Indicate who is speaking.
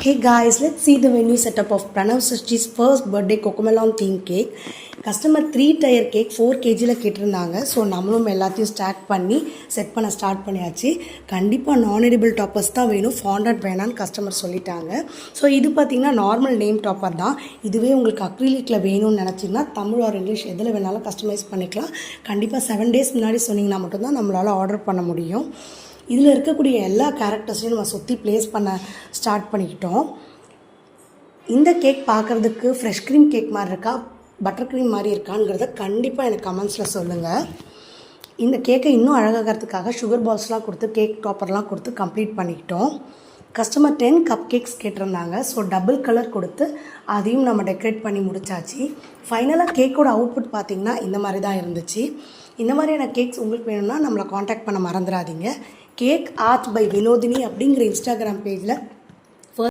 Speaker 1: Hey guys, let's see the venue setup of Pranav Sashti's first birthday Cocomelon theme cake. Customer 3 tyre cake 4 கேஜியில் கேட்டிருந்தாங்க. So நம்மளும் எல்லாத்தையும் stock பண்ணி set பண்ண start பண்ணியாச்சு. கண்டிப்பாக நான் எடிபிள் டாப்பர்ஸ் தான் வேணும், ஃபாண்டட் வேணான்னு கஸ்டமர் சொல்லிட்டாங்க. ஸோ இது பார்த்திங்கன்னா நார்மல் நேம் டாப்பர் தான். இதுவே உங்களுக்கு அக்ரிலிக்கில் வேணும்னு நினச்சிங்கன்னா தமிழ் ஆர் இங்கிலீஷ் எதில் வேணாலும் கஸ்டமைஸ் பண்ணிக்கலாம். கண்டிப்பாக 7 days முன்னாடி சொன்னிங்கன்னா மட்டும்தான் நம்மளால் ஆர்டர் பண்ண முடியும். இதில் இருக்கக்கூடிய எல்லா கேரக்டர்ஸையும் நம்ம சுற்றி ப்ளேஸ் பண்ண ஸ்டார்ட் பண்ணிக்கிட்டோம். இந்த கேக் பார்க்குறதுக்கு ஃப்ரெஷ் க்ரீம் கேக் மாதிரி இருக்கா, பட்டர் க்ரீம் மாதிரி இருக்காங்கிறத கண்டிப்பாக எனக்கு கமெண்ட்ஸில் சொல்லுங்கள். இந்த கேக்கை இன்னும் அழகாகிறதுக்காக சுகர் பால்ஸ்லாம் கொடுத்து கேக் டாப்பர்லாம் கொடுத்து கம்ப்ளீட் பண்ணிக்கிட்டோம். கஸ்டமர் 10 கப் கேக்ஸ் கேட்டிருந்தாங்க. ஸோ டபுள் கலர் கொடுத்து அதையும் நம்ம டெக்கரேட் பண்ணி முடிச்சாச்சு. ஃபைனலாக கேக்கோட அவுட்புட் பார்த்திங்கன்னா இந்த மாதிரி தான் இருந்துச்சு. இந்த மாதிரியான கேக்ஸ் உங்களுக்கு வேணும்னா நம்மளை காண்டாக்ட் பண்ண மறந்துடாதீங்க. கேக் ஆர்ட் பை வினோதினி அப்படிங்கிற இன்ஸ்டாகிராம் பேஜில்